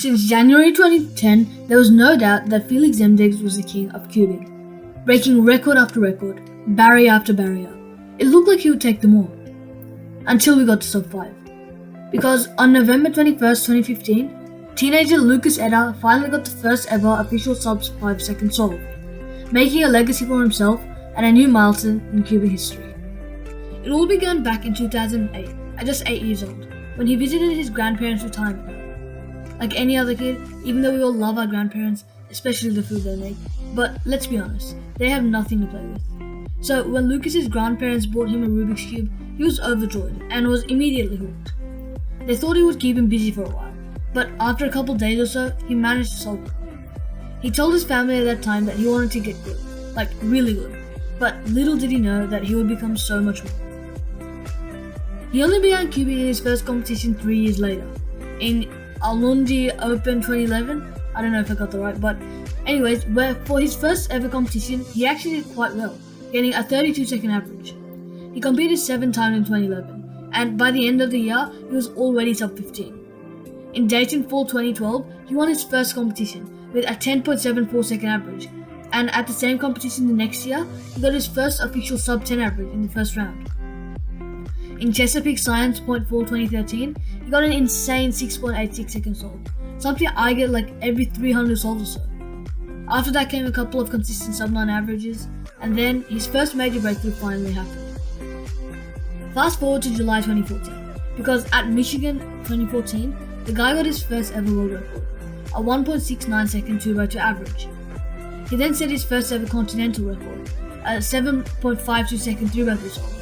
Since January 2010, there was no doubt that Feliks Zemdegs was the king of cubing, breaking record after record, barrier after barrier. It looked like he would take them all. Until we got to sub 5. Because on November 21st, 2015, teenager Lucas Etter finally got the first ever official sub 5 second solve, making a legacy for himself and a new milestone in cubing history. It all began back in 2008, at just 8 years old, when he visited his grandparents' retirement home. Like any other kid, even though we all love our grandparents, especially the food they make, but let's be honest, they have nothing to play with. So when Lucas's grandparents bought him a Rubik's Cube, he was overjoyed and was immediately hooked. They thought he would keep him busy for a while, but after a couple days or so, he managed to solve it. He told his family at that time that he wanted to get good, like really good, but little did he know that he would become so much more. He only began cubing in his first competition 3 years later, in Almundi Open 2011. I don't know if I got that right, but anyways, where for his first ever competition, he actually did quite well, getting a 32-second average. He competed 7 times in 2011, and by the end of the year, he was already sub 15. In Dayton Fall 2012, he won his first competition with a 10.74 second average, and at the same competition the next year, he got his first official sub 10 average in the first round. In Chesapeake Science Point Fall 2013, he got an insane 6.86 second solve, something I get like every 300 solves or so. After that came a couple of consistent sub 9 averages, and then his first major breakthrough finally happened. Fast forward to July 2014, because at Michigan 2014, the guy got his first ever world record, a 1.69 second 2x2 average. He then set his first ever continental record, a 7.52 second 3x3 solve.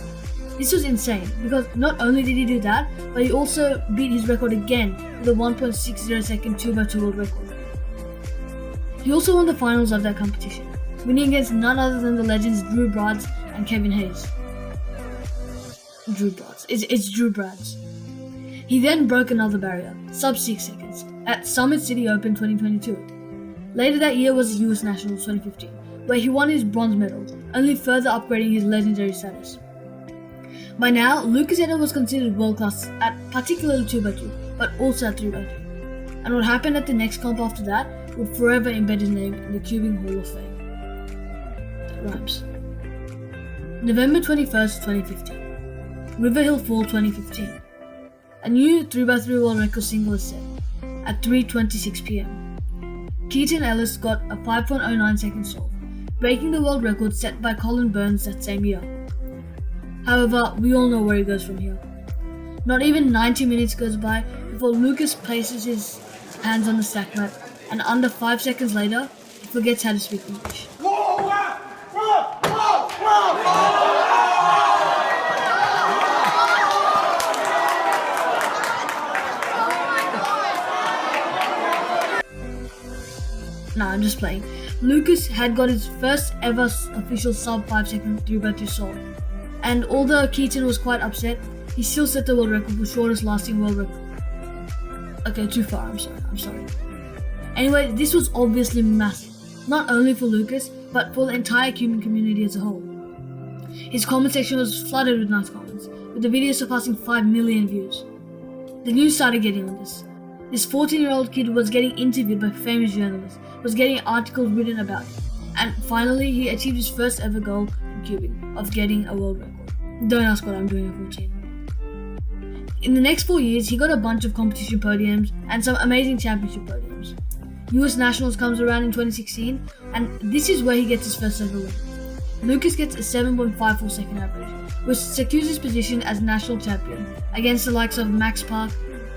This was insane, because not only did he do that, but he also beat his record again with a 1.60 second 2x2 world record. He also won the finals of that competition, winning against none other than the legends Drew Brads and Kevin Hayes. Drew Brads. It's Drew Brads. He then broke another barrier, sub 6 seconds, at Summit City Open 2022. Later that year was the US Nationals 2015, where he won his bronze medal, only further upgrading his legendary status. By now, Lucas Etter was considered world-class at particularly 2x2, but also at 3x2. And what happened at the next comp after that would forever embed his name in the Cubing Hall of Fame. That rhymes. November 21st, 2015. River Hill Fall 2015. A new 3x3 world record single is set at 3:26 p.m. Keaton Ellis got a 5.09 second solve, breaking the world record set by Colin Burns that same year. However, we all know where he goes from here. Not even 90 minutes goes by before Lucas places his hands on the stack mat, and under 5 seconds later, he forgets how to speak English. Nah, I'm just playing. Lucas had got his first ever official sub 5 second 3x2 solve. And although Keaton was quite upset, he still set the world record for shortest lasting world record. Okay, too far, I'm sorry. Anyway, this was obviously massive, not only for Lucas, but for the entire cubing community as a whole. His comment section was flooded with nice comments, with the video surpassing 5 million views. The news started getting on this. This 14-year-old kid was getting interviewed by famous journalists, was getting articles written about him, and finally he achieved his first ever goal in cubing, of getting a world record. Don't ask what I'm doing at 14. In the next 4 years, he got a bunch of competition podiums and some amazing championship podiums. US Nationals comes around in 2016, and this is where he gets his first ever win. Lucas gets a 7.54 second average, which secures his position as national champion against the likes of Max Park,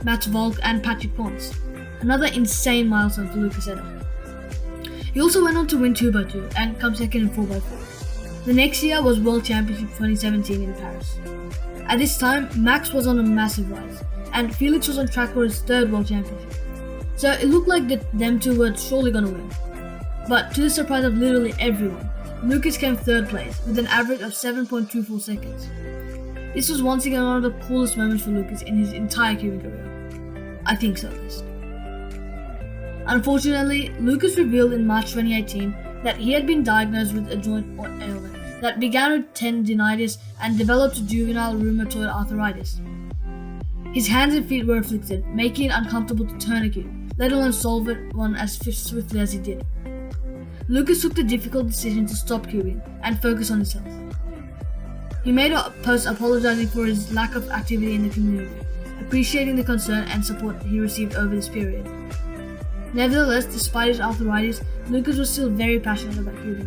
Mats Volk, and Patrick Ponce. Another insane milestone for Lucas Etter. He also went on to win 2x2 and come second in 4x4. The next year was World Championship 2017 in Paris. At this time, Max was on a massive rise, and Felix was on track for his third World Championship. So it looked like them two were surely gonna win. But to the surprise of literally everyone, Lucas came third place with an average of 7.24 seconds. This was once again one of the coolest moments for Lucas in his entire cubing career. I think so at least. Unfortunately, Lucas revealed in March 2018 that he had been diagnosed with a joint ailment that began with tendinitis and developed to juvenile rheumatoid arthritis. His hands and feet were afflicted, making it uncomfortable to turn a cube, let alone solve one as swiftly as he did. Lucas took the difficult decision to stop cubing and focus on his health. He made a post apologizing for his lack of activity in the community, appreciating the concern and support he received over this period. Nevertheless, despite his arthritis, Lucas was still very passionate about cubing.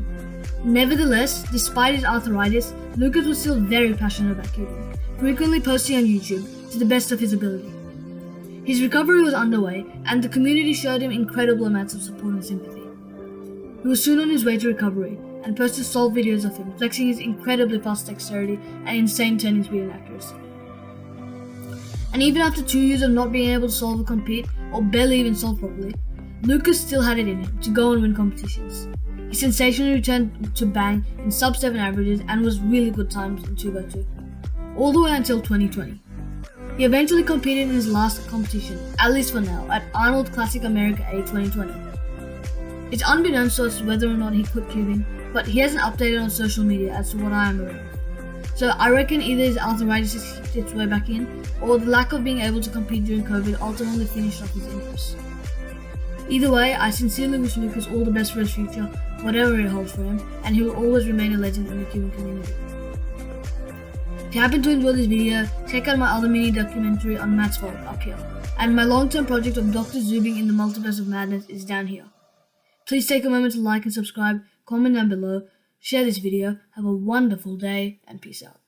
Frequently posting on YouTube to the best of his ability. His recovery was underway, and the community showed him incredible amounts of support and sympathy. He was soon on his way to recovery, and posted solve videos of him flexing his incredibly fast dexterity and insane turning speed and accuracy. And even after 2 years of not being able to solve or compete, or barely even solve properly, Lucas still had it in him to go and win competitions. He sensationally returned to bang in sub-7 averages and was really good times in 2x2, all the way until 2020. He eventually competed in his last competition, at least for now, at Arnold Classic America A 2020. It's unbeknownst to us whether or not he quit cubing, but he hasn't updated on social media as to what I am aware of. So I reckon either his arthritis has kicked its way back in, or the lack of being able to compete during COVID ultimately finished off his interest. Either way, I sincerely wish Lucas all the best for his future, whatever it holds for him, and he will always remain a legend in the cubing community. If you happen to enjoy this video, check out my other mini documentary on Matt's Vault up here, and my long-term project of Dr. Zubing in the Multiverse of Madness is down here. Please take a moment to like and subscribe, comment down below, share this video, have a wonderful day, and peace out.